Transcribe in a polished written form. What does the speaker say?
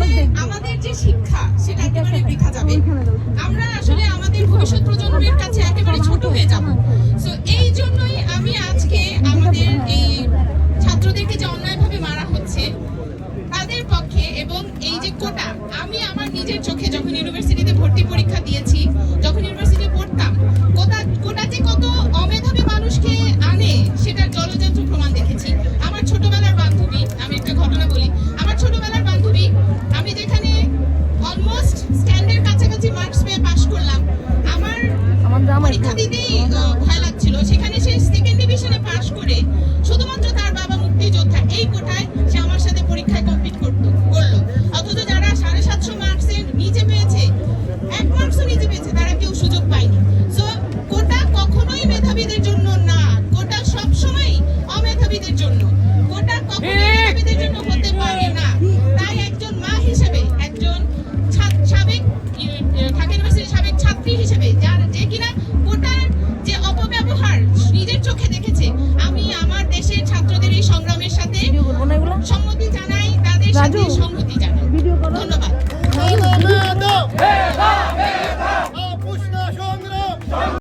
আসলে আমাদের যে শিক্ষা সেটা একেবারে বৃথা যাবে। আমরা আসলে আমাদের ভবিষ্যৎ প্রজন্মের কাছে একেবারে ছোট হয়ে যাব। সো এই জন্যই আমি আজকে আমাদের এই ছাত্রদেরকে যে অন্যায়ভাবে মারা হচ্ছে তাদের পক্ষে, এবং এই যে কোটা, আমি আমার নিজের চোখে যখন ইউনিভার্সিটিতে ভর্তি পরীক্ষা দিয়েছি, যখন ইউনিভার্সিটিতে পড়তাম, কোটা যে কত অমেধাবী মানুষকে আনে সেটার জলজান্ত প্রমাণ দেখেছি। আমার ছোটবেলার বান্ধবী, আমি একটা ঘটনা বলি। আমার ছোটবেলার বান্ধবী, আমি যেখানে অলমোস্ট স্ট্যান্ডের কাছাকাছি মার্কস পেয়ে পাশ করলাম, আমার পরীক্ষা দিতেই ভয় লাগছিল, সেখানে সে সেকেন্ড ডিভিশনে পাশ করে শুধুমাত্র তার বাবা মুক্তিযোদ্ধা, এই কোটায় সে আমার সাথে পরীক্ষায় কমপ্লিট করলো। অথচ যারা 750 মার্কসের নিচে পেয়েছে, 1 মার্কসও নিচে পেয়েছে, তারা কেউ সুযোগ পায়নি। সো কোটা কখনোই মেধাবীদের জন্য না, কোটা সবসময় অমেধাবীদের জন্য। কোটা কখনোই মেধাবীদের জন্য হতে পারে না। তাই একজন মা হিসেবে, একজন সাবেক ঢাকা ইউনিভার্সিটির সাবেক ছাত্রী হিসেবে, যে কিনা কোটার যে অপব্যবহার নিজের চোখে দেখেছে, আমি আমার দেশের ছাত্রদের এই সংগ্রামের সাথে সম্মতি জানাই, তাদের সাথে